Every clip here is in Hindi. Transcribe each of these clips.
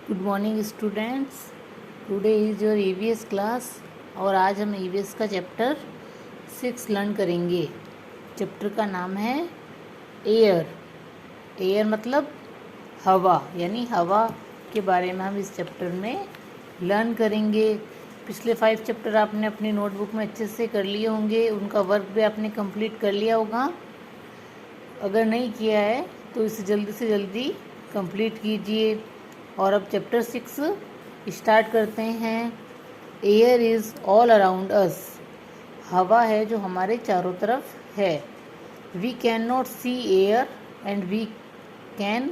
Good morning students. Today is your EVS class और आज हम ईवीएस का चैप्टर 6 लर्न करेंगे। चैप्टर का नाम है एयर। एयर मतलब हवा, यानी हवा के बारे में हम इस चैप्टर में लर्न करेंगे। पिछले 5 चैप्टर आपने अपनी नोटबुक में अच्छे से कर लिए होंगे, उनका वर्क भी आपने कंप्लीट कर लिया होगा। अगर नहीं किया है तो इसे जल्दी से जल्दी कंप्लीट कीजिए। और अब चैप्टर 6 स्टार्ट करते हैं। Air is all around us. हवा है जो हमारे चारों तरफ है। We can not see air and we can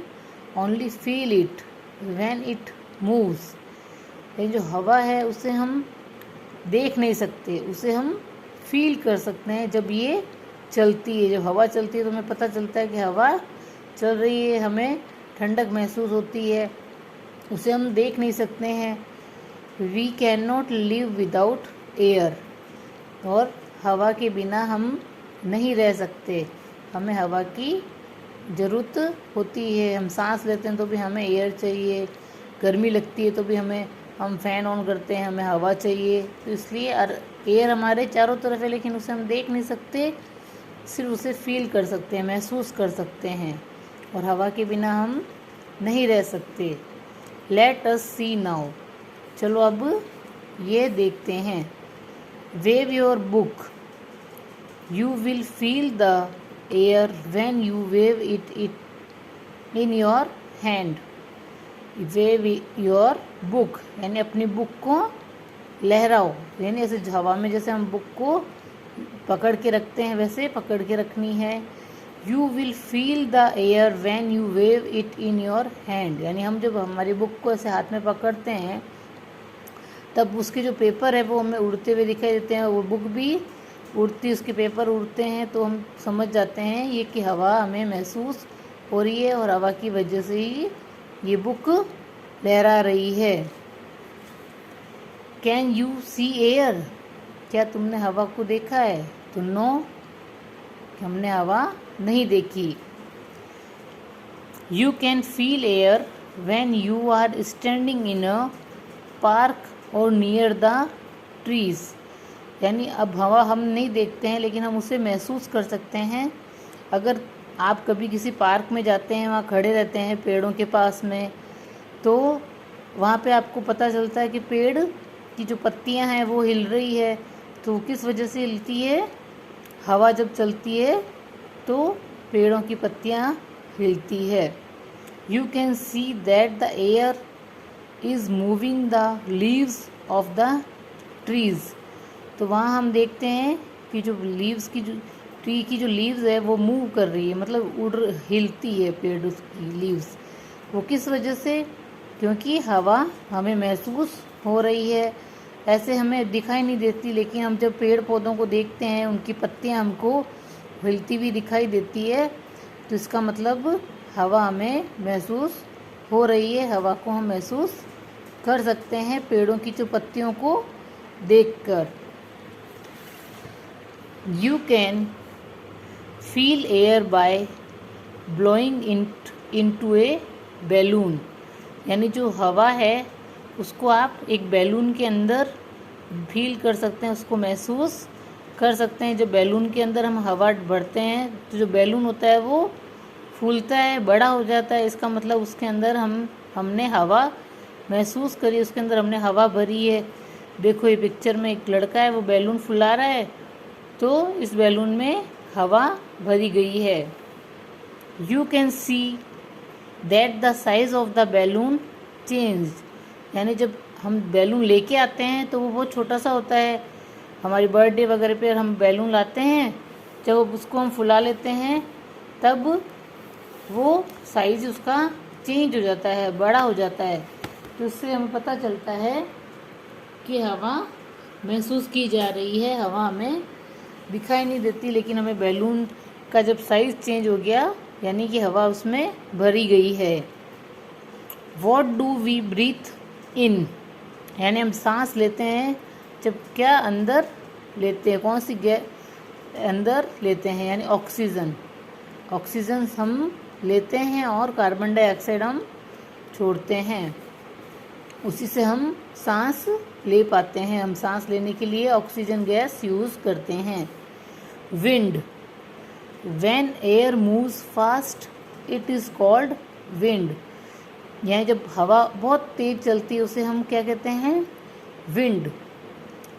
only feel it when it moves. ये जो हवा है उसे हम देख नहीं सकते, उसे हम फील कर सकते हैं जब ये चलती है। जब हवा चलती है तो हमें पता चलता है कि हवा चल रही है, हमें ठंडक महसूस होती है। उसे हम देख नहीं सकते हैं। We can not live without air. और हवा के बिना हम नहीं रह सकते, हमें हवा की ज़रूरत होती है। हम सांस लेते हैं तो भी हमें एयर चाहिए, गर्मी लगती है तो भी हम फ़ैन ऑन करते हैं, हमें हवा चाहिए। तो इसलिए एयर हमारे चारों तरफ है, लेकिन उसे हम देख नहीं सकते, सिर्फ उसे फील कर सकते हैं, महसूस कर सकते हैं। और हवा के बिना हम नहीं रह सकते। लेट अस सी नाउ। चलो अब ये देखते हैं। Wave your book, you will feel the air when you wave it in your hand. Wave your book यानी अपनी बुक को लहराओ, यानी ऐसे हवा में जैसे हम बुक को पकड़ के रखते हैं वैसे पकड़ के रखनी है। You will feel the air when you wave it in your hand, यानी हम जब हमारी बुक को ऐसे हाथ में पकड़ते हैं तब उसके जो पेपर है वो हमें उड़ते हुए दिखाई देते हैं, वो बुक भी उड़ती, उसके पेपर उड़ते हैं, तो हम समझ जाते हैं ये कि हवा हमें महसूस हो रही है और हवा की वजह से ही ये बुक लहरा रही है। कैन यू सी एयर, क्या तुमने हवा को देखा है? तो नो, हमने हवा नहीं देखी। You can feel air when you are standing in a park or near the trees, यानी अब हवा हम नहीं देखते हैं लेकिन हम उसे महसूस कर सकते हैं। अगर आप कभी किसी पार्क में जाते हैं, वहाँ खड़े रहते हैं पेड़ों के पास में, तो वहाँ पे आपको पता चलता है कि पेड़ की जो पत्तियाँ हैं वो हिल रही है। तो किस वजह से हिलती है? हवा जब चलती है तो पेड़ों की पत्तियाँ हिलती है। You can see that the air is moving the leaves of the trees. तो वहाँ हम देखते हैं कि जो लीव्स की जो ट्री की जो लीव्स है वो मूव कर रही है, मतलब हिलती है पेड़ की लीव्स। वो किस वजह से? क्योंकि हवा हमें महसूस हो रही है। ऐसे हमें दिखाई नहीं देती, लेकिन हम जब पेड़ पौधों को देखते हैं उनकी पत्तियां हमको हिलती हुई दिखाई देती है, तो इसका मतलब हवा हमें महसूस हो रही है। हवा को हम महसूस कर सकते हैं पेड़ों की जो पत्तियों को देखकर। You can feel air by blowing into A balloon, यानी जो हवा है उसको आप एक बैलून के अंदर फील कर सकते हैं, उसको महसूस कर सकते हैं। जब बैलून के अंदर हम हवा भरते हैं तो जो बैलून होता है वो फूलता है, बड़ा हो जाता है। इसका मतलब उसके अंदर हमने हवा महसूस करी, उसके अंदर हमने हवा भरी है। देखो ये पिक्चर में एक लड़का है, वो बैलून फुला रहा है, तो इस बैलून में हवा भरी गई है। You can see that the size of the balloon change, यानी जब हम बैलून लेके आते हैं तो वो बहुत छोटा सा होता है। हमारी बर्थडे वगैरह पे हम बैलून लाते हैं, जब उसको हम फुला लेते हैं तब वो साइज उसका चेंज हो जाता है, बड़ा हो जाता है। तो इससे हमें पता चलता है कि हवा महसूस की जा रही है। हवा हमें दिखाई नहीं देती, लेकिन हमें बैलून का जब साइज चेंज हो गया यानी कि हवा उसमें भरी गई है। What do we breathe in, यानी हम सांस लेते हैं जब क्या अंदर लेते हैं, कौन सी गैस अंदर लेते हैं, यानी ऑक्सीजन। ऑक्सीजन हम लेते हैं और कार्बन डाइऑक्साइड हम छोड़ते हैं। उसी से हम सांस ले पाते हैं। हम सांस लेने के लिए ऑक्सीजन गैस यूज़ करते हैं। Wind, when air moves fast it is called wind. यानी जब हवा बहुत तेज चलती है उसे हम क्या कहते हैं? Wind.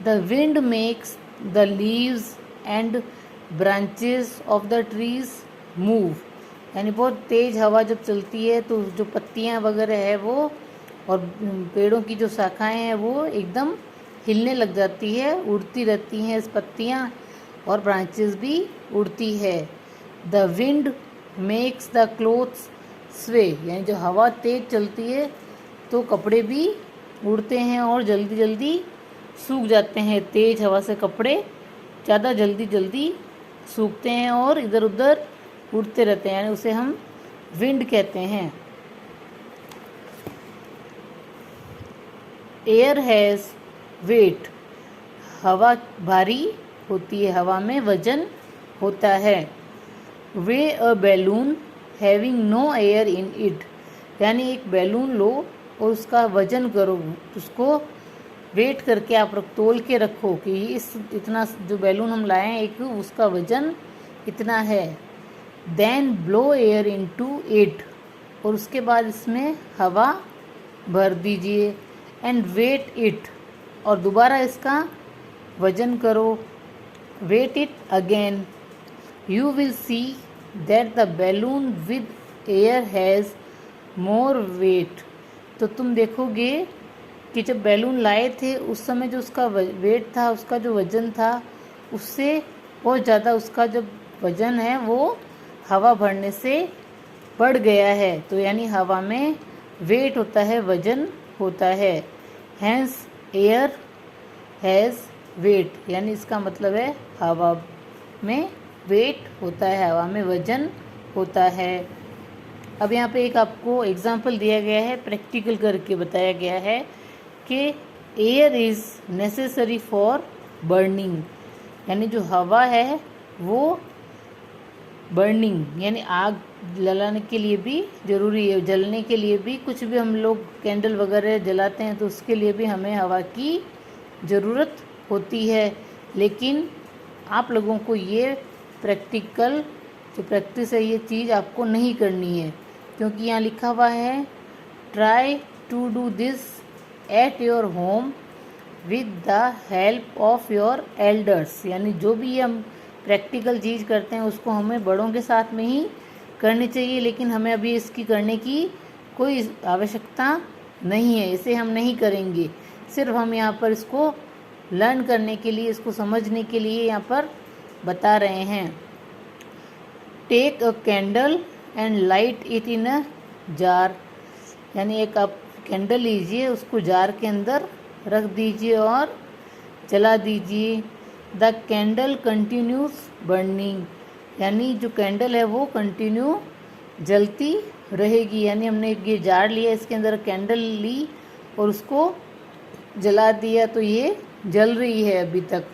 The wind makes the leaves and branches of the trees move. यानी बहुत तेज हवा जब चलती है तो जो पत्तियां वगैरह है वो और पेड़ों की जो शाखाएं हैं वो एकदम हिलने लग जाती है, उड़ती रहती हैं इस पत्तियां, और ब्रांचेस भी उड़ती है। The wind makes the clothes स्वे। यानी जो हवा तेज चलती है तो कपड़े भी उड़ते हैं और जल्दी जल्दी सूख जाते हैं। तेज हवा से कपड़े ज़्यादा जल्दी जल्दी सूखते हैं और इधर उधर उड़ते रहते हैं, यानी उसे हम विंड कहते हैं। Air has weight. हवा भारी होती है, हवा में वजन होता है। Weigh a balloon having no air in it. यानी एक बैलून लो और उसका वजन करो, उसको वेट करके आप तोल के रखो कि इस इतना जो बैलून हम लाए हैं एक उसका वजन इतना है। Then blow air into it. और उसके बाद इसमें हवा भर दीजिए। And weigh it. और दोबारा इसका वजन करो। Weigh it again. You will see that the balloon with air has more weight. तो तुम देखोगे कि जब बैलून लाए थे उस समय जो उसका वेट था, उसका जो वज़न था, उससे बहुत ज़्यादा उसका जब वज़न है वो हवा भरने से बढ़ गया है। तो यानी हवा में वेट होता है, वज़न होता है। Hence air has weight. यानी इसका मतलब है हवा में वेट होता है, हवा में वज़न होता है। अब यहाँ पे एक आपको एग्जाम्पल दिया गया है, प्रैक्टिकल करके बताया गया है कि air is necessary for burning. यानी जो हवा है वो बर्निंग यानी आग जलाने के लिए भी ज़रूरी है, जलने के लिए भी। कुछ भी हम लोग कैंडल वगैरह जलाते हैं तो उसके लिए भी हमें हवा की ज़रूरत होती है। लेकिन आप लोगों को ये प्रैक्टिकल जो प्रैक्टिस है ये चीज़ आपको नहीं करनी है, क्योंकि यहाँ लिखा हुआ है try to do this at your home with the help of your elders. यानी जो भी हम प्रैक्टिकल चीज़ करते हैं उसको हमें बड़ों के साथ में ही करनी चाहिए, लेकिन हमें अभी इसकी करने की कोई आवश्यकता नहीं है, इसे हम नहीं करेंगे। सिर्फ हम यहाँ पर इसको लर्न करने के लिए, इसको समझने के लिए यहाँ पर बता रहे हैं। Take a candle and light it in a jar. यानी एक आप कैंडल लीजिए, उसको जार के अंदर रख दीजिए और जला दीजिए। The candle continuous burning. यानी जो कैंडल है वो कंटिन्यू जलती रहेगी। यानी हमने ये जार लिया, इसके अंदर कैंडल ली और उसको जला दिया तो ये जल रही है अभी तक।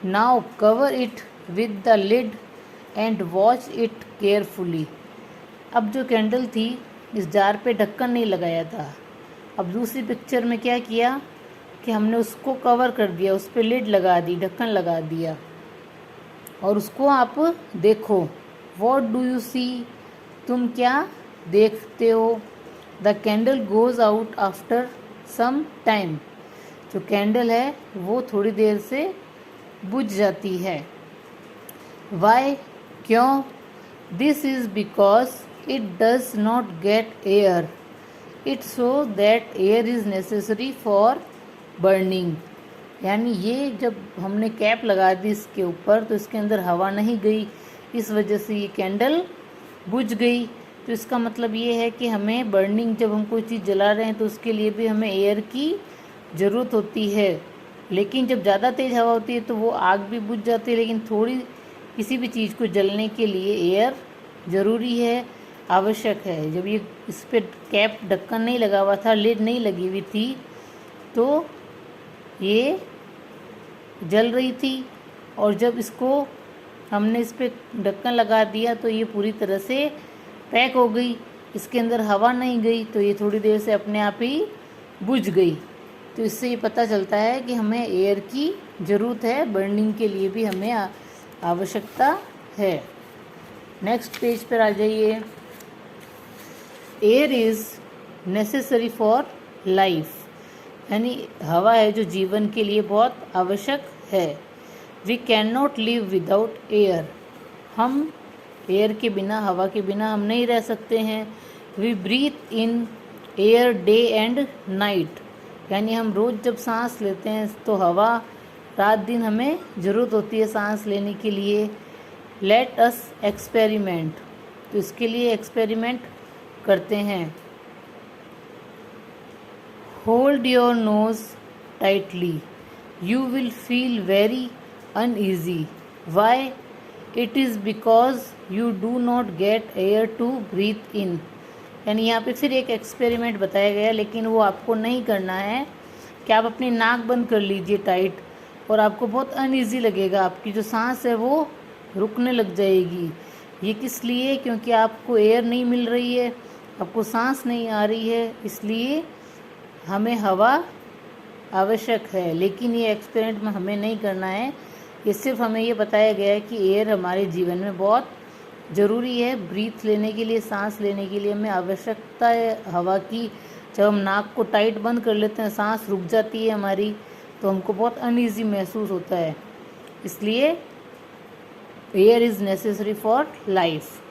Now cover it with the lid and watch it carefully. अब जो कैंडल थी इस जार पे ढक्कन नहीं लगाया था। अब दूसरी पिक्चर में क्या किया कि हमने उसको कवर कर दिया, उस पर लिड लगा दी, ढक्कन लगा दिया और उसको आप देखो। What do you see. तुम क्या देखते हो। The candle goes out after some time. जो कैंडल है वो थोड़ी देर से बुझ जाती है। वाई, क्यों। This is because it does not get air. It show that air is necessary for burning. यानी ये जब हमने कैप लगा दी इसके ऊपर तो इसके अंदर हवा नहीं गई, इस वजह से ये कैंडल बुझ गई। तो इसका मतलब ये है कि हमें बर्निंग, जब हम कोई चीज़ जला रहे हैं तो उसके लिए भी हमें एयर की ज़रूरत होती है। लेकिन जब ज़्यादा तेज़ हवा होती है तो वो आग भी बुझ जाती है, लेकिन थोड़ी किसी भी चीज़ को जलने के लिए एयर ज़रूरी है, आवश्यक है। जब ये इस पर कैप ढक्कन नहीं लगा हुआ था, लिड नहीं लगी हुई थी, तो ये जल रही थी। और जब इसको हमने इस पर ढक्कन लगा दिया तो ये पूरी तरह से पैक हो गई, इसके अंदर हवा नहीं गई, तो ये थोड़ी देर से अपने आप ही बुझ गई। तो इससे ये पता चलता है कि हमें एयर की ज़रूरत है, बर्निंग के लिए भी हमें आवश्यकता है। नेक्स्ट पेज पर आ जाइए। Air is necessary for life, यानी हवा है जो जीवन के लिए बहुत आवश्यक है। We can not live without air, हम एयर के बिना, हवा के बिना हम नहीं रह सकते हैं। We breathe in air day and night, यानी हम रोज़ जब सांस लेते हैं तो हवा रात दिन हमें ज़रूरत होती है सांस लेने के लिए। लेट अस एक्सपेरिमेंट, तो इसके लिए एक्सपेरिमेंट करते हैं। Hold your nose tightly, you will feel very uneasy. Why? It is because you do not get air to breathe in, यानी यहाँ पे फिर एक एक्सपेरिमेंट बताया गया, लेकिन वो आपको नहीं करना है कि आप अपनी नाक बंद कर लीजिए टाइट, और आपको बहुत अनईजी लगेगा, आपकी जो सांस है वो रुकने लग जाएगी। ये किस लिए? क्योंकि आपको एयर नहीं मिल रही है, आपको सांस नहीं आ रही है, इसलिए हमें हवा आवश्यक है। लेकिन ये एक्सपेरिमेंट में हमें नहीं करना है, ये सिर्फ हमें ये बताया गया है कि एयर हमारे जीवन में बहुत ज़रूरी है। ब्रीथ लेने के लिए, सांस लेने के लिए हमें आवश्यकता है हवा की। जब हम नाक को टाइट बंद कर लेते हैं, सांस रुक जाती है हमारी, तो हमको बहुत अनईजी महसूस होता है। इसलिए air is necessary for life.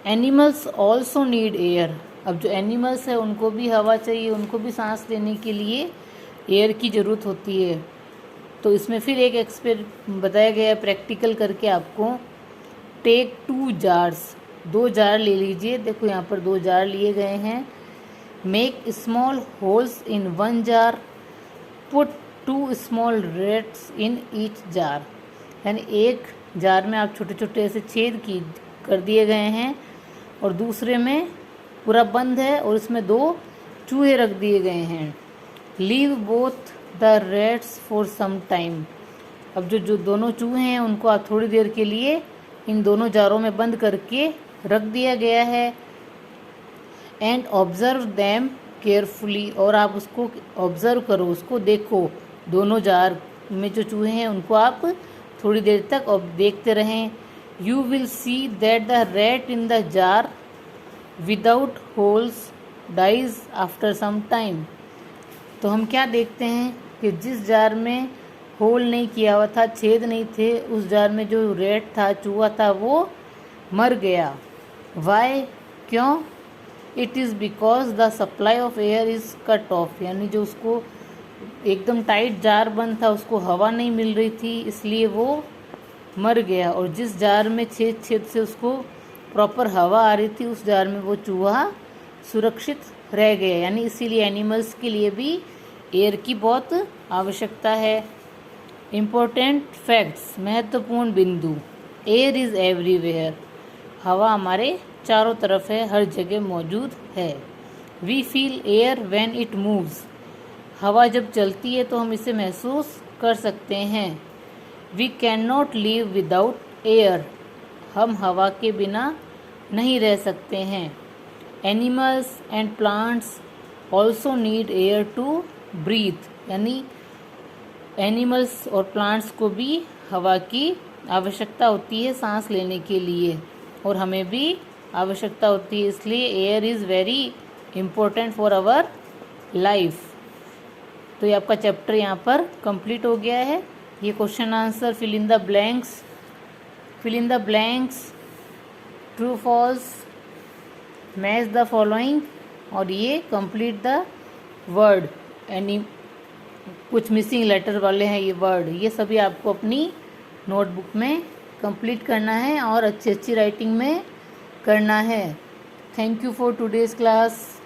Animals also need air, अब जो एनिमल्स है उनको भी हवा चाहिए, उनको भी सांस लेने के लिए एयर की ज़रूरत होती है। तो इसमें फिर एक बताया गया है प्रैक्टिकल करके आपको। टेक 2 जार्स, 2 जार ले लीजिए, देखो यहाँ पर 2 जार लिए गए हैं। Make small holes in 1 jar, put 2 small rates in each jar, यानी एक जार में आप छोटे छोटे ऐसे छेद कर दिए गए हैं, और दूसरे में पूरा बंद है और इसमें 2 चूहे रख दिए गए हैं। Leave both the rats for some time, अब जो दोनों चूहे हैं उनको आप थोड़ी देर के लिए इन दोनों जारों में बंद करके रख दिया गया है। एंड ऑब्जर्व दैम केयरफुली, और आप उसको ऑब्जर्व करो, उसको देखो, दोनों जार में जो चूहे हैं उनको आप थोड़ी देर तक देखते रहें। You will see that the rat in the jar without holes dies after some time, तो हम क्या देखते हैं कि जिस जार में होल नहीं किया हुआ था, छेद नहीं थे, उस जार में जो रेट था, चूहा था, वो मर गया। वाई? क्यों? It is because the supply of air is cut off, यानी जो उसको एकदम टाइट जार बंद था, उसको हवा नहीं मिल रही थी, इसलिए वो मर गया। और जिस जार में छेद से उसको प्रॉपर हवा आ रही थी, उस जार में वो चूहा सुरक्षित रह गया। यानी इसीलिए एनिमल्स के लिए भी एयर की बहुत आवश्यकता है। इम्पोर्टेंट फैक्ट्स, महत्वपूर्ण बिंदु। एयर इज़ एवरीवेयर, हवा हमारे चारों तरफ है, हर जगह मौजूद है। We feel air when it moves, हवा जब चलती है तो हम इसे महसूस कर सकते हैं। We can not live without air, हम हवा के बिना नहीं रह सकते हैं। Animals and plants also need air to breathe, यानी एनिमल्स और प्लांट्स को भी हवा की आवश्यकता होती है सांस लेने के लिए, और हमें भी आवश्यकता होती है, इसलिए air is very important for our life. तो ये आपका चैप्टर यहाँ पर कंप्लीट हो गया है। ये question answer fill in the blanks, true false, match the following, और ये कंप्लीट द वर्ड, यानी कुछ मिसिंग लेटर वाले हैं ये वर्ड, ये सभी आपको अपनी नोटबुक में कंप्लीट करना है और अच्छी अच्छी राइटिंग में करना है। Thank you for today's class.